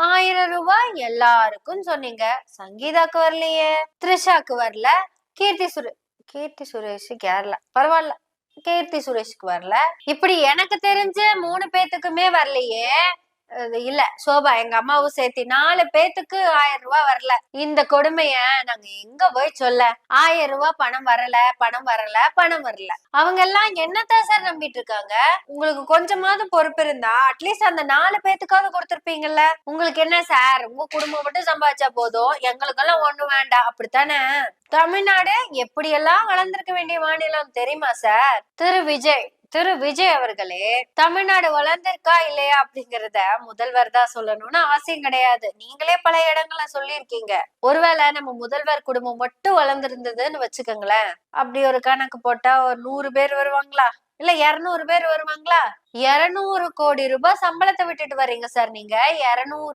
1000 ரூபாய் எல்லாருக்கும் சொன்னீங்க. சங்கீதாக்கு வரலையே, த்ரிஷாக்கு வரல, கீர்த்தி சுரேஷ் கீர்த்தி சுரேஷ் கேரளா பரவாயில்ல, கீர்த்தி சுரேஷ்க்கு வரல. இப்படி எனக்கு தெரிஞ்ச 3 பேத்துக்குமே வரலையே. இல்ல சோபா எங்க அம்மாவும் சேர்த்து 4 பேத்துக்கு 1000 ரூபாய் வரல. இந்த கொடுமைய நாங்க எங்க போய் சொல்ல? 1000 ரூபாய் பணம் வரல, பணம் வரல, பணம் வரல. அவங்க எல்லாம் என்னத்தான் சார் நம்பிட்டு இருக்காங்க? உங்களுக்கு கொஞ்சமாவது பொறுப்பு இருந்தா அட்லீஸ்ட் அந்த 4 பேத்துக்காவது கொடுத்திருப்பீங்கல்ல. உங்களுக்கு என்ன சார், உங்க குடும்பம் மட்டும் சம்பாதிச்சா போதும், எங்களுக்கெல்லாம் ஒண்ணும் வேண்டாம், அப்படித்தானே? தமிழ்நாடு எப்படியெல்லாம் வளர்ந்திருக்க வேண்டிய மாநிலம் தெரியுமா சார்? திரு விஜய் அவர்களே, தமிழ்நாடு வளர்ந்திருக்கா இல்லையா அப்படிங்கறத முதல்வர் தான் சொல்லணும்னு அவசியம் கிடையாது. நீங்களே பல இடங்கள்ல சொல்லியிருக்கீங்க. ஒருவேளை நம்ம முதல்வர் குடும்பம் மட்டும் வளர்ந்திருந்ததுன்னு வச்சுக்கோங்களேன், அப்படி ஒரு கணக்கு போட்டா ஒரு 100 பேர் வருவாங்களா? இல்ல 200 பேர் வருவாங்களா? 200 கோடி ரூபாய் சம்பளத்தை விட்டுட்டு வர்றீங்க சார் நீங்க. 200